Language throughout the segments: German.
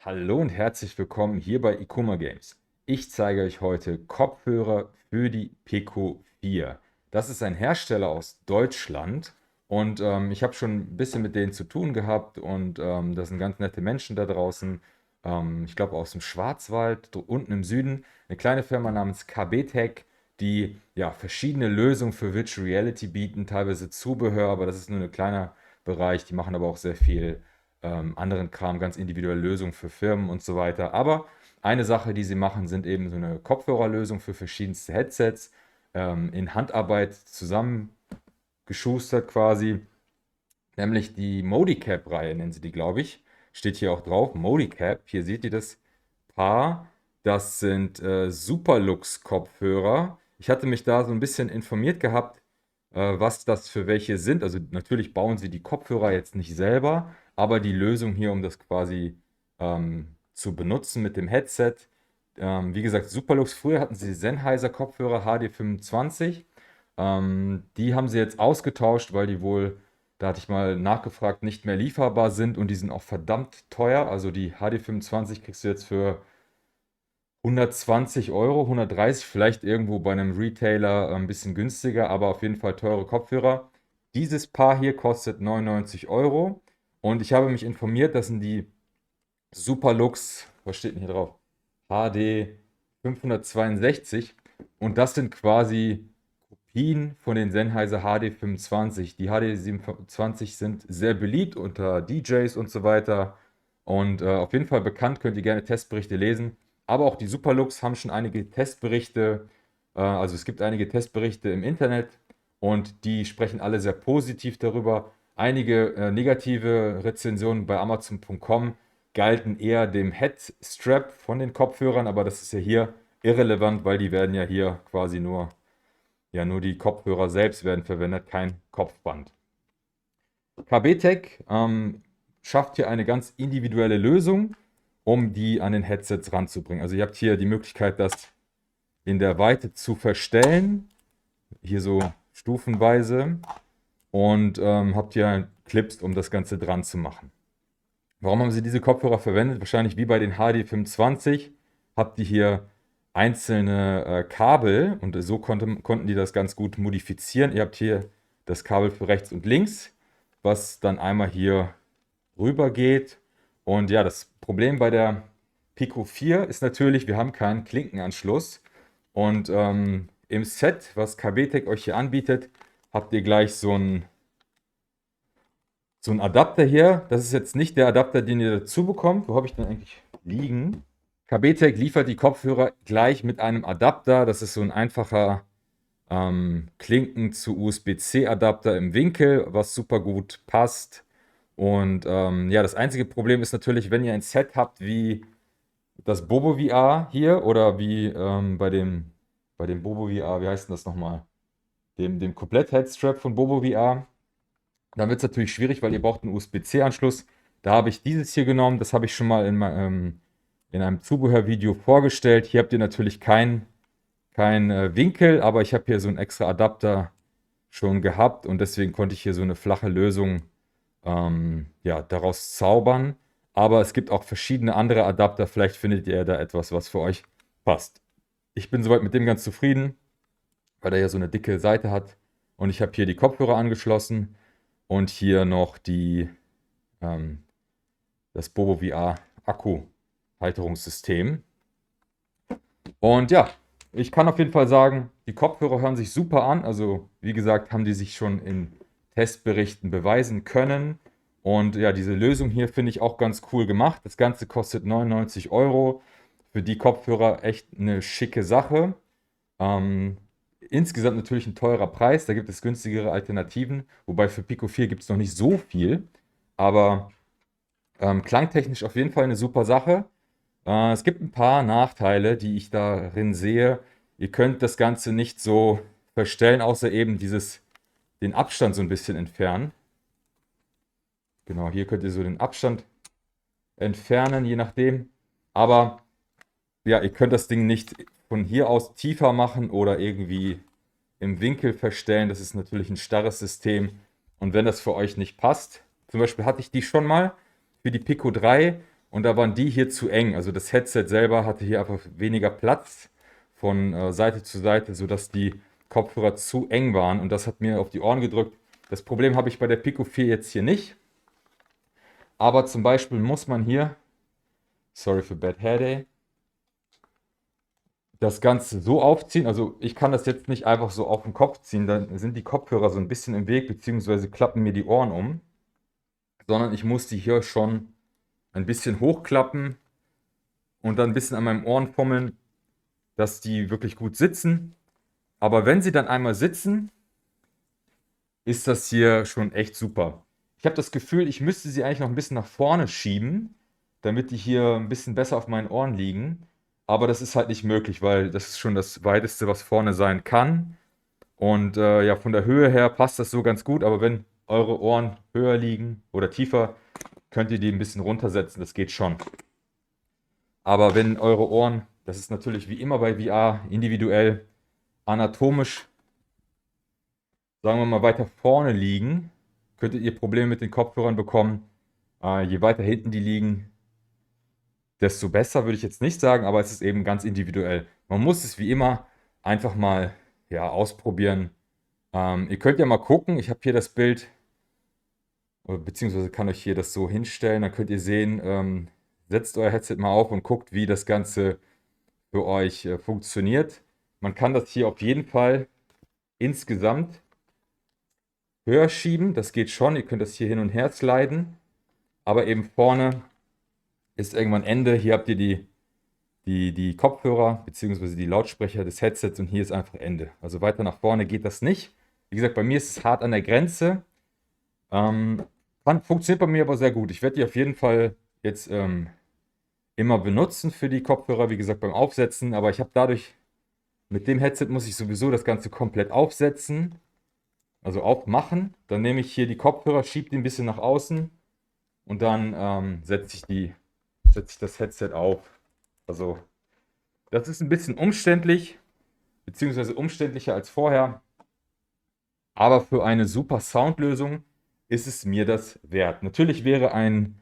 Hallo und herzlich willkommen hier bei Ikuma Games. Ich zeige euch heute Kopfhörer für die Pico 4. Das ist ein Hersteller aus Deutschland und ich habe schon ein bisschen mit denen zu tun gehabt und das sind ganz nette Menschen da draußen. Ich glaube aus dem Schwarzwald, unten im Süden, eine kleine Firma namens KB Tech, die ja verschiedene Lösungen für Virtual Reality bieten, teilweise Zubehör, aber das ist nur ein kleiner Bereich. Die machen aber auch sehr viel anderen Kram, ganz individuelle Lösungen für Firmen und so weiter. Aber eine Sache, die sie machen, sind eben so eine Kopfhörerlösung für verschiedenste Headsets, in Handarbeit zusammengeschustert quasi, nämlich die Modicap-Reihe nennen sie die, glaube ich. Steht hier auch drauf, Modicap. Hier seht ihr das Paar. Das sind Superlux-Kopfhörer. Ich hatte mich da so ein bisschen informiert gehabt, was das für welche sind. Also natürlich bauen sie die Kopfhörer jetzt nicht selber, aber die Lösung hier, um das quasi zu benutzen mit dem Headset. Wie gesagt, Superlux, früher hatten sie Sennheiser Kopfhörer HD25. Die haben sie jetzt ausgetauscht, weil die wohl, da hatte ich mal nachgefragt, nicht mehr lieferbar sind und die sind auch verdammt teuer. Also die HD25 kriegst du jetzt für 120 Euro, 130, vielleicht irgendwo bei einem Retailer ein bisschen günstiger, aber auf jeden Fall teure Kopfhörer. Dieses Paar hier kostet 99 Euro und ich habe mich informiert, das sind die Superlux, was steht denn hier drauf? HD 562 und das sind quasi Kopien von den Sennheiser HD25. Die HD27 sind sehr beliebt unter DJs und so weiter und auf jeden Fall bekannt, könnt ihr gerne Testberichte lesen. Aber auch die Superlux haben schon einige Testberichte, also es gibt einige Testberichte im Internet und die sprechen alle sehr positiv darüber. Einige negative Rezensionen bei Amazon.com galten eher dem Headstrap von den Kopfhörern, aber das ist ja hier irrelevant, weil die werden ja hier quasi nur die Kopfhörer selbst werden verwendet, kein Kopfband. KB-Tech schafft hier eine ganz individuelle Lösung, um die an den Headsets ranzubringen. Also ihr habt hier die Möglichkeit, das in der Weite zu verstellen, hier so stufenweise und habt hier Clips, um das Ganze dran zu machen. Warum haben sie diese Kopfhörer verwendet? Wahrscheinlich wie bei den HD25 habt ihr hier einzelne Kabel und so konnten die das ganz gut modifizieren. Ihr habt hier das Kabel für rechts und links, was dann einmal hier rüber geht. Und ja, das Problem bei der Pico 4 ist natürlich, wir haben keinen Klinkenanschluss. Und im Set, was KB-Tech euch hier anbietet, habt ihr gleich so ein Adapter hier. Das ist jetzt nicht der Adapter, den ihr dazu bekommt. Wo habe ich den eigentlich liegen? KB-Tech liefert die Kopfhörer gleich mit einem Adapter. Das ist so ein einfacher Klinken zu USB-C-Adapter im Winkel, was super gut passt. Und ja, das einzige Problem ist natürlich, wenn ihr ein Set habt wie das Bobo VR hier oder wie bei dem Bobo VR, wie heißt denn das nochmal? Dem Komplett-Headstrap von Bobo VR. Dann wird es natürlich schwierig, weil ihr braucht einen USB-C-Anschluss. Da habe ich dieses hier genommen. Das habe ich schon mal in einem Zubehörvideo vorgestellt. Hier habt ihr natürlich kein Winkel, aber ich habe hier so einen extra Adapter schon gehabt und deswegen konnte ich hier so eine flache Lösung ja, daraus zaubern. Aber es gibt auch verschiedene andere Adapter. Vielleicht findet ihr da etwas, was für euch passt. Ich bin soweit mit dem ganz zufrieden, weil er ja so eine dicke Seite hat. Und ich habe hier die Kopfhörer angeschlossen und hier noch ähm, das Bobo VR Akku-Halterungssystem. Und ja, ich kann auf jeden Fall sagen, die Kopfhörer hören sich super an. Also, wie gesagt, haben die sich schon in Testberichten beweisen können. Und ja, diese Lösung hier finde ich auch ganz cool gemacht. Das Ganze kostet 99 Euro. Für die Kopfhörer echt eine schicke Sache. Ähm, insgesamt natürlich ein teurer Preis. Da gibt es günstigere Alternativen. Wobei für Pico 4 gibt es noch nicht so viel. Aber klangtechnisch auf jeden Fall eine super Sache. Es gibt ein paar Nachteile, die ich darin sehe. Ihr könnt das Ganze nicht so verstellen, außer eben den Abstand so ein bisschen entfernen. Genau, hier könnt ihr so den Abstand entfernen, je nachdem. Aber ja, ihr könnt das Ding nicht von hier aus tiefer machen oder irgendwie im Winkel verstellen. Das ist natürlich ein starres System. Und wenn das für euch nicht passt, zum Beispiel hatte ich die schon mal für die Pico 3. und da waren die hier zu eng. Also das Headset selber hatte hier einfach weniger Platz von Seite zu Seite, sodass die Kopfhörer zu eng waren und das hat mir auf die Ohren gedrückt. Das Problem habe ich bei der Pico 4 jetzt hier nicht, aber zum Beispiel muss man hier, sorry for bad hair day, das Ganze so aufziehen. Also ich kann das jetzt nicht einfach so auf den Kopf ziehen, dann sind die Kopfhörer so ein bisschen im Weg, beziehungsweise klappen mir die Ohren um, sondern ich muss die hier schon ein bisschen hochklappen und dann ein bisschen an meinem Ohren fummeln, dass die wirklich gut sitzen. Aber wenn sie dann einmal sitzen, ist das hier schon echt super. Ich habe das Gefühl, ich müsste sie eigentlich noch ein bisschen nach vorne schieben, damit die hier ein bisschen besser auf meinen Ohren liegen. Aber das ist halt nicht möglich, weil das ist schon das Weiteste, was vorne sein kann. Und ja, von der Höhe her passt das so ganz gut. Aber wenn eure Ohren höher liegen oder tiefer, könnt ihr die ein bisschen runtersetzen. Das geht schon. Aber wenn eure Ohren, das ist natürlich wie immer bei VR individuell, anatomisch, sagen wir mal, weiter vorne liegen, könntet ihr Probleme mit den Kopfhörern bekommen. Je weiter hinten die liegen, desto besser würde ich jetzt nicht sagen, aber es ist eben ganz individuell. Man muss es wie immer einfach mal ja, ausprobieren. Ihr könnt ja mal gucken, ich habe hier das Bild, beziehungsweise kann euch hier das so hinstellen, dann könnt ihr sehen, setzt euer Headset mal auf und guckt, wie das Ganze für euch funktioniert. Man kann das hier auf jeden Fall insgesamt höher schieben, das geht schon, ihr könnt das hier hin und her sliden, aber eben vorne ist irgendwann Ende. Hier habt ihr die Kopfhörer bzw. die Lautsprecher des Headsets und hier ist einfach Ende. Also weiter nach vorne geht das nicht. Wie gesagt, bei mir ist es hart an der Grenze. Funktioniert bei mir aber sehr gut. Ich werde die auf jeden Fall jetzt immer benutzen für die Kopfhörer, wie gesagt, beim Aufsetzen, aber ich habe dadurch, mit dem Headset muss ich sowieso das Ganze komplett aufsetzen, also aufmachen. Dann nehme ich hier die Kopfhörer, schiebe die ein bisschen nach außen und dann setze ich das Headset auf. Also das ist ein bisschen umständlich, beziehungsweise umständlicher als vorher, aber für eine super Soundlösung ist es mir das wert. Natürlich wäre ein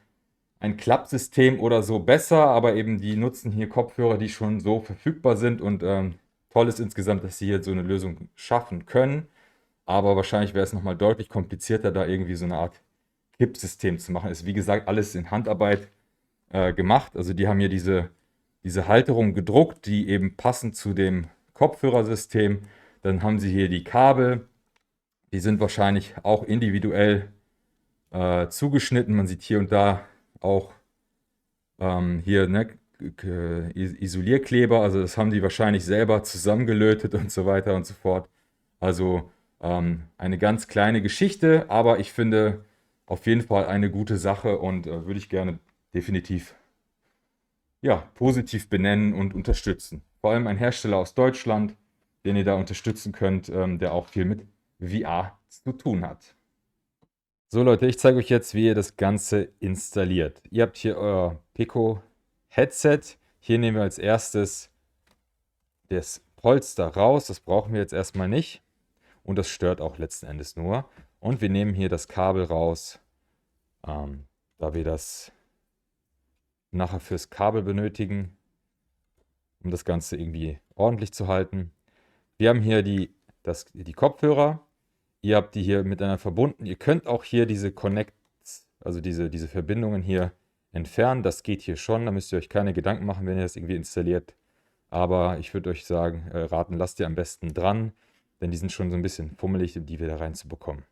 Klappsystem oder so besser, aber eben die nutzen hier Kopfhörer, die schon so verfügbar sind und toll ist insgesamt, dass sie hier so eine Lösung schaffen können. Aber wahrscheinlich wäre es nochmal deutlich komplizierter, da irgendwie so eine Art Kippsystem zu machen. Ist wie gesagt alles in Handarbeit gemacht. Also die haben hier diese Halterung gedruckt, die eben passen zu dem Kopfhörersystem. Dann haben sie hier die Kabel, die sind wahrscheinlich auch individuell zugeschnitten. Man sieht hier und da auch hier ne, Isolierkleber, also das haben die wahrscheinlich selber zusammengelötet und so weiter und so fort. Also eine ganz kleine Geschichte, aber ich finde auf jeden Fall eine gute Sache und würde ich gerne definitiv ja, positiv benennen und unterstützen. Vor allem ein Hersteller aus Deutschland, den ihr da unterstützen könnt, der auch viel mit VR zu tun hat. So Leute, ich zeige euch jetzt, wie ihr das Ganze installiert. Ihr habt hier euer Pico Headset. Hier nehmen wir als erstes das Polster raus. Das brauchen wir jetzt erstmal nicht. Und das stört auch letzten Endes nur. Und wir nehmen hier das Kabel raus, da wir das nachher fürs Kabel benötigen, um das Ganze irgendwie ordentlich zu halten. Wir haben hier die Kopfhörer. Ihr habt die hier miteinander verbunden. Ihr könnt auch hier diese Connects, also diese Verbindungen hier entfernen. Das geht hier schon. Da müsst ihr euch keine Gedanken machen, wenn ihr das irgendwie installiert. Aber ich würde euch sagen, raten, lasst ihr am besten dran, denn die sind schon so ein bisschen fummelig, um die wieder reinzubekommen.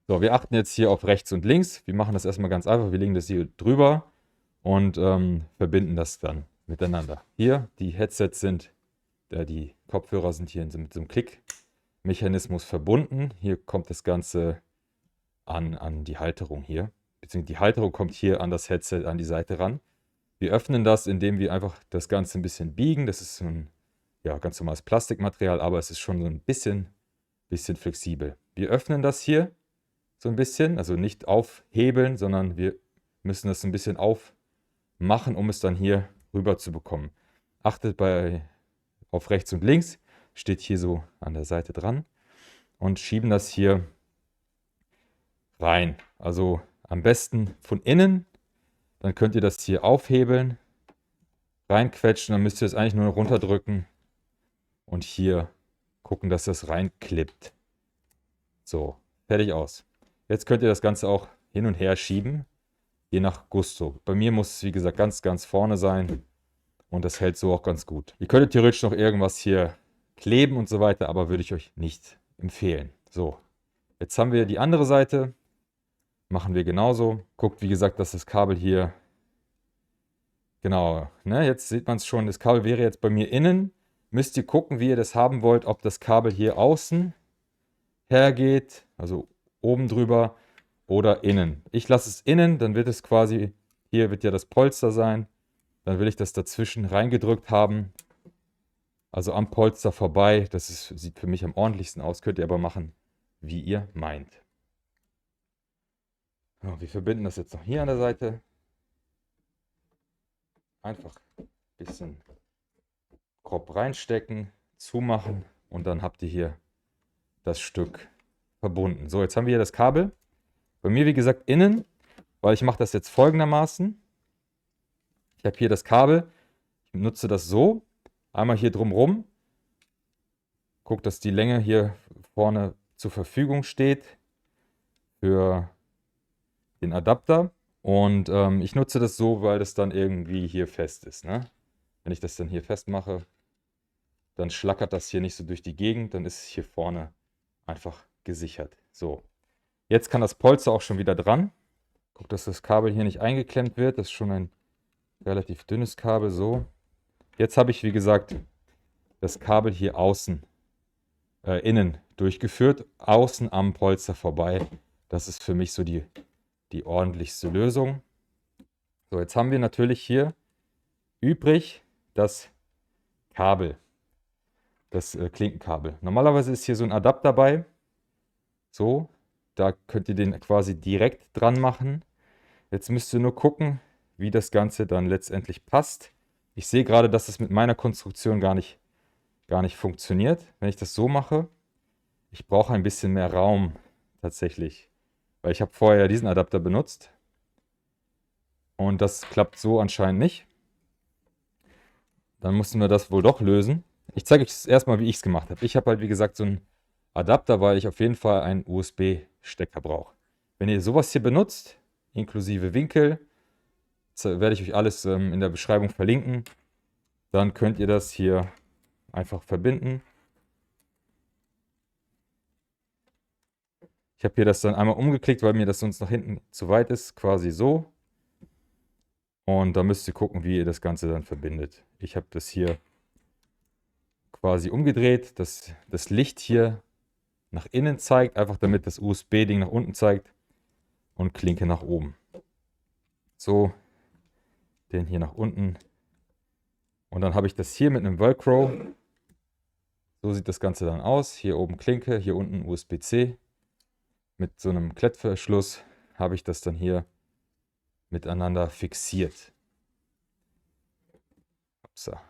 So, wir achten jetzt hier auf rechts und links. Wir machen das erstmal ganz einfach. Wir legen das hier drüber und verbinden das dann miteinander. Hier, die Headsets sind, die Kopfhörer sind hier mit so einem Klickmechanismus verbunden. Hier kommt das Ganze an die Halterung hier. Beziehungsweise die Halterung kommt hier an das Headset, an die Seite ran. Wir öffnen das, indem wir einfach das Ganze ein bisschen biegen. Das ist so ein ja, ganz normales Plastikmaterial, aber es ist schon so ein bisschen flexibel. Wir öffnen das hier so ein bisschen, also nicht aufhebeln, sondern wir müssen das ein bisschen aufmachen, um es dann hier rüber zu bekommen. Achtet auf rechts und links, steht hier so an der Seite dran und schieben das hier rein. Also am besten von innen. Dann könnt ihr das hier aufhebeln, reinquetschen, dann müsst ihr es eigentlich nur noch runterdrücken und hier gucken, dass das reinklippt. So, fertig aus. Jetzt könnt ihr das Ganze auch hin und her schieben, je nach Gusto. Bei mir muss es, wie gesagt, ganz, ganz vorne sein und das hält so auch ganz gut. Ihr könntet theoretisch noch irgendwas hier kleben und so weiter, aber würde ich euch nicht empfehlen. So, jetzt haben wir die andere Seite. Machen wir genauso. Guckt, wie gesagt, dass das Kabel hier, genau, ne, jetzt sieht man es schon, das Kabel wäre jetzt bei mir innen. Müsst ihr gucken, wie ihr das haben wollt, ob das Kabel hier außen hergeht, also oben drüber oder innen. Ich lasse es innen, dann wird es quasi, hier wird ja das Polster sein, dann will ich das dazwischen reingedrückt haben, also am Polster vorbei. Das sieht für mich am ordentlichsten aus, könnt ihr aber machen, wie ihr meint. So, wir verbinden das jetzt noch hier an der Seite. Einfach ein bisschen grob reinstecken, zumachen und dann habt ihr hier das Stück verbunden. So, jetzt haben wir hier das Kabel. Bei mir, wie gesagt, innen, weil ich mache das jetzt folgendermaßen. Ich habe hier das Kabel, ich nutze das so, einmal hier drumrum. Guckt, dass die Länge hier vorne zur Verfügung steht für den Adapter. Und ich nutze das so, weil das dann irgendwie hier fest ist. Ne? Wenn ich das dann hier festmache, dann schlackert das hier nicht so durch die Gegend, dann ist es hier vorne einfach gesichert. So, jetzt kann das Polster auch schon wieder dran. Guckt, dass das Kabel hier nicht eingeklemmt wird. Das ist schon ein relativ dünnes Kabel, so. Jetzt habe ich, wie gesagt, das Kabel hier außen, innen durchgeführt, außen am Polster vorbei. Das ist für mich so die ordentlichste Lösung. So, jetzt haben wir natürlich hier übrig das Kabel, das Klinkenkabel. Normalerweise ist hier so ein Adapter dabei. So, da könnt ihr den quasi direkt dran machen. Jetzt müsst ihr nur gucken, wie das Ganze dann letztendlich passt. Ich sehe gerade, dass es mit meiner Konstruktion gar nicht funktioniert, wenn ich das so mache. Ich brauche ein bisschen mehr Raum tatsächlich, weil ich habe vorher diesen Adapter benutzt und das klappt so anscheinend nicht. Dann mussten wir das wohl doch lösen. Ich zeige euch erstmal, wie ich es gemacht habe. Ich habe halt, wie gesagt, so einen Adapter, weil ich auf jeden Fall einen USB-Stecker brauche. Wenn ihr sowas hier benutzt, inklusive Winkel, werde ich euch alles in der Beschreibung verlinken. Dann könnt ihr das hier einfach verbinden. Ich habe hier das dann einmal umgeklickt, weil mir das sonst nach hinten zu weit ist, quasi so. Und da müsst ihr gucken, wie ihr das Ganze dann verbindet. Ich habe das hier quasi umgedreht, dass das Licht hier nach innen zeigt, einfach damit das USB-Ding nach unten zeigt und Klinke nach oben. So, den hier nach unten. Und dann habe ich das hier mit einem Velcro. So sieht das Ganze dann aus. Hier oben Klinke, hier unten USB-C. Mit so einem Klettverschluss habe ich das dann hier miteinander fixiert. Upsa.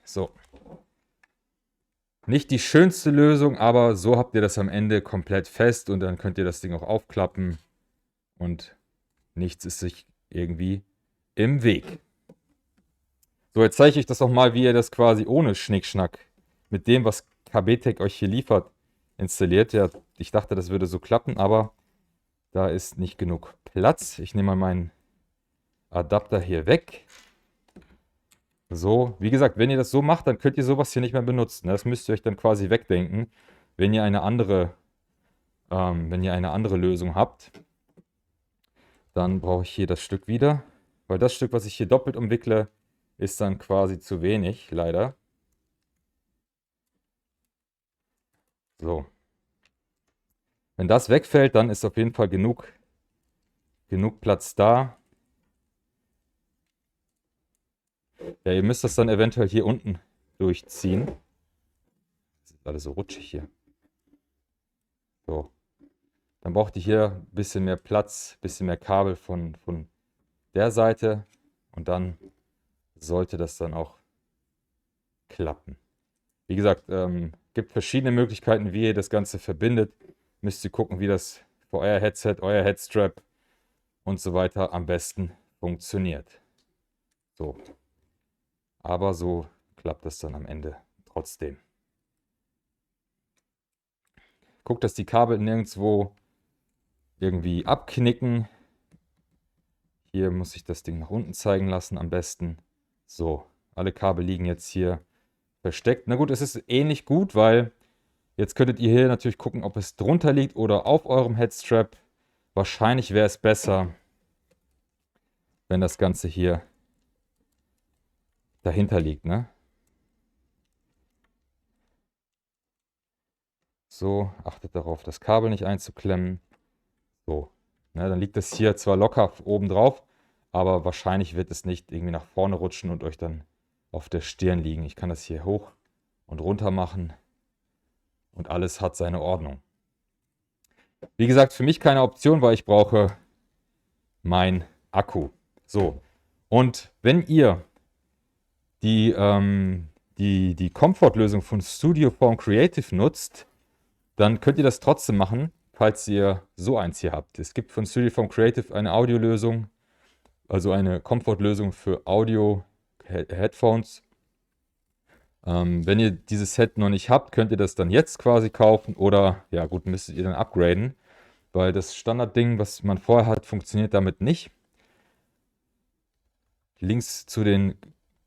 So. Nicht die schönste Lösung, aber so habt ihr das am Ende komplett fest und dann könnt ihr das Ding auch aufklappen und nichts ist sich irgendwie im Weg. So, jetzt zeige ich euch das auch mal, wie ihr das quasi ohne Schnickschnack mit dem, was KB-Tech euch hier liefert, installiert. Ja, ich dachte, das würde so klappen, aber da ist nicht genug Platz. Ich nehme mal meinen Adapter hier weg. So, wie gesagt, wenn ihr das so macht, dann könnt ihr sowas hier nicht mehr benutzen. Das müsst ihr euch dann quasi wegdenken, wenn ihr eine andere Lösung habt. Dann brauche ich hier das Stück wieder, weil das Stück, was ich hier doppelt umwickle, ist dann quasi zu wenig, leider. So. Wenn das wegfällt, dann ist auf jeden Fall genug Platz da. Ja, ihr müsst das dann eventuell hier unten durchziehen. Das ist alles so rutschig hier. So. Dann braucht ihr hier ein bisschen mehr Platz, ein bisschen mehr Kabel von der Seite. Und dann sollte das dann auch klappen. Wie gesagt, gibt verschiedene Möglichkeiten, wie ihr das Ganze verbindet. Müsst ihr gucken, wie das für euer Headset, euer Headstrap und so weiter am besten funktioniert. So. Aber so klappt das dann am Ende trotzdem. Guckt, dass die Kabel nirgendwo irgendwie abknicken. Hier muss ich das Ding nach unten zeigen lassen am besten. So, alle Kabel liegen jetzt hier versteckt. Na gut, es ist ähnlich gut, weil jetzt könntet ihr hier natürlich gucken, ob es drunter liegt oder auf eurem Headstrap. Wahrscheinlich wäre es besser, wenn das Ganze hier dahinter liegt, ne? So, achtet darauf, das Kabel nicht einzuklemmen. So, ne, dann liegt es hier zwar locker oben drauf, aber wahrscheinlich wird es nicht irgendwie nach vorne rutschen und euch dann auf der Stirn liegen. Ich kann das hier hoch und runter machen und alles hat seine Ordnung. Wie gesagt, für mich keine Option, weil ich brauche mein Akku. So, und wenn ihr die Comfort-Lösung von Studioform Creative nutzt, dann könnt ihr das trotzdem machen, falls ihr so eins hier habt. Es gibt von Studioform Creative eine Audiolösung, also eine Comfort-Lösung für Audio-Headphones. Wenn ihr dieses Set noch nicht habt, könnt ihr das dann jetzt quasi kaufen oder, ja gut, müsstet ihr dann upgraden, weil das Standardding, was man vorher hat, funktioniert damit nicht. Links zu den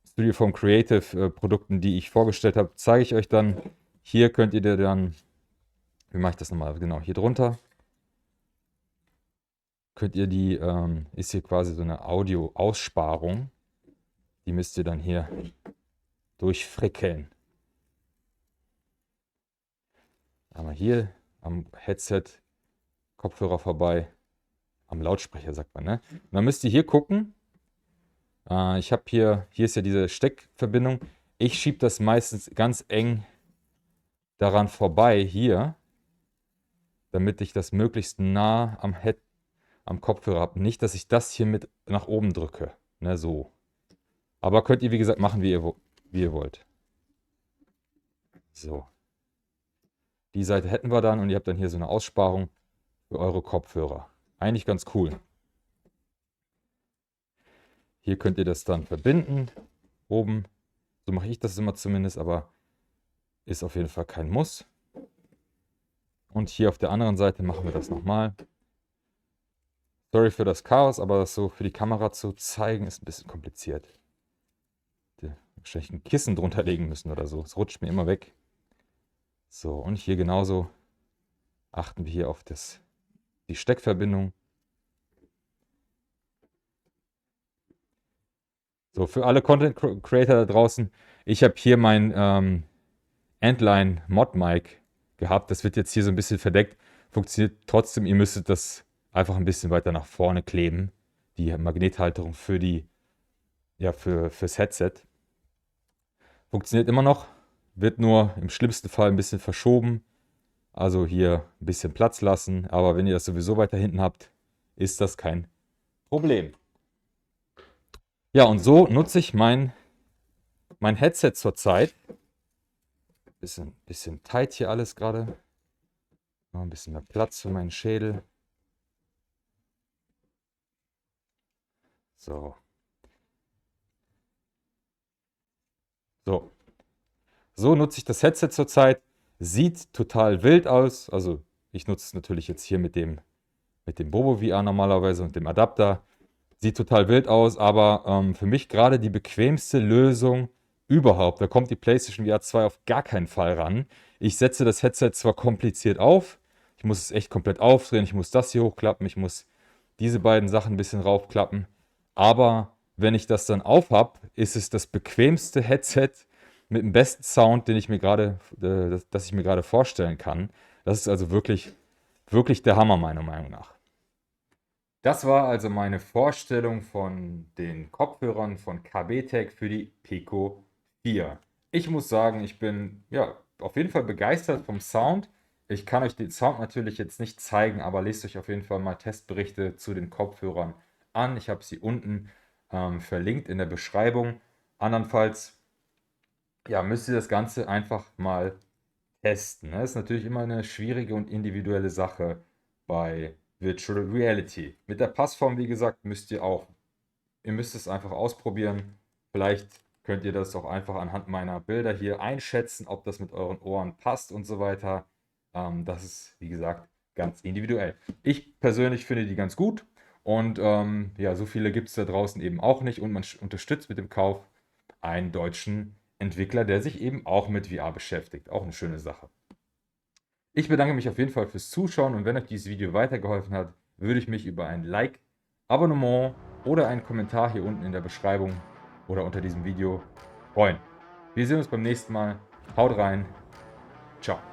Studioform Creative Produkten, die ich vorgestellt habe, zeige ich euch dann. Hier könnt ihr dann, wie mache ich das nochmal? Genau, hier drunter könnt ihr ist hier quasi so eine Audio-Aussparung. Die müsst ihr dann hier durchfrickeln. Einmal hier am Headset, Kopfhörer vorbei, am Lautsprecher sagt man, ne? Und dann müsst ihr hier gucken. Ich habe hier ist ja diese Steckverbindung. Ich schiebe das meistens ganz eng daran vorbei hier, damit ich das möglichst nah am Kopfhörer habe. Nicht, dass ich das hier mit nach oben drücke, ne, so. Aber könnt ihr, wie gesagt, machen, wie ihr wollt. So. Die Seite hätten wir dann und ihr habt dann hier so eine Aussparung für eure Kopfhörer. Eigentlich ganz cool. Hier könnt ihr das dann verbinden. Oben. So mache ich das immer zumindest, aber ist auf jeden Fall kein Muss. Und hier auf der anderen Seite machen wir das nochmal. Sorry für das Chaos, aber das so für die Kamera zu zeigen, ist ein bisschen kompliziert. Wahrscheinlich ein Kissen drunter legen müssen oder so. Es rutscht mir immer weg. So, und hier genauso achten wir hier auf die Steckverbindung. So, für alle Content Creator da draußen, ich habe hier mein Antline Mod Mic gehabt. Das wird jetzt hier so ein bisschen verdeckt. Funktioniert trotzdem. Ihr müsstet das einfach ein bisschen weiter nach vorne kleben. Die Magnethalterung fürs Headset. Funktioniert immer noch. Wird nur im schlimmsten Fall ein bisschen verschoben. Also hier ein bisschen Platz lassen. Aber wenn ihr das sowieso weiter hinten habt, ist das kein Problem. Ja, und so nutze ich mein Headset zurzeit. Bisschen tight hier alles gerade. Noch ein bisschen mehr Platz für meinen Schädel. So. So. So nutze ich das Headset zurzeit. Sieht total wild aus. Also ich nutze es natürlich jetzt hier mit dem Bobo VR normalerweise und dem Adapter. Sieht total wild aus, aber für mich gerade die bequemste Lösung überhaupt. Da kommt die PlayStation VR 2 auf gar keinen Fall ran. Ich setze das Headset zwar kompliziert auf, ich muss es echt komplett aufdrehen, ich muss das hier hochklappen, ich muss diese beiden Sachen ein bisschen raufklappen, aber wenn ich das dann auf habe, ist es das bequemste Headset mit dem besten Sound, den ich mir das ich mir gerade vorstellen kann. Das ist also wirklich, wirklich der Hammer, meiner Meinung nach. Das war also meine Vorstellung von den Kopfhörern von KB-Tech für die Pico 4. Ich muss sagen, ich bin ja auf jeden Fall begeistert vom Sound. Ich kann euch den Sound natürlich jetzt nicht zeigen, aber lest euch auf jeden Fall mal Testberichte zu den Kopfhörern an. Ich habe sie unten verlinkt in der Beschreibung. Andernfalls, ja, müsst ihr das Ganze einfach mal testen. Ne? Ist natürlich immer eine schwierige und individuelle Sache bei Virtual Reality. Mit der Passform, wie gesagt, ihr müsst es einfach ausprobieren. Vielleicht könnt ihr das auch einfach anhand meiner Bilder hier einschätzen, ob das mit euren Ohren passt und so weiter. Das ist, wie gesagt, ganz individuell. Ich persönlich finde die ganz gut und ja, so viele gibt es da draußen eben auch nicht und man unterstützt mit dem Kauf einen deutschen Entwickler, der sich eben auch mit VR beschäftigt. Auch eine schöne Sache. Ich bedanke mich auf jeden Fall fürs Zuschauen und wenn euch dieses Video weitergeholfen hat, würde ich mich über ein Like, Abonnement oder einen Kommentar hier unten in der Beschreibung oder unter diesem Video freuen. Wir sehen uns beim nächsten Mal. Haut rein. Ciao.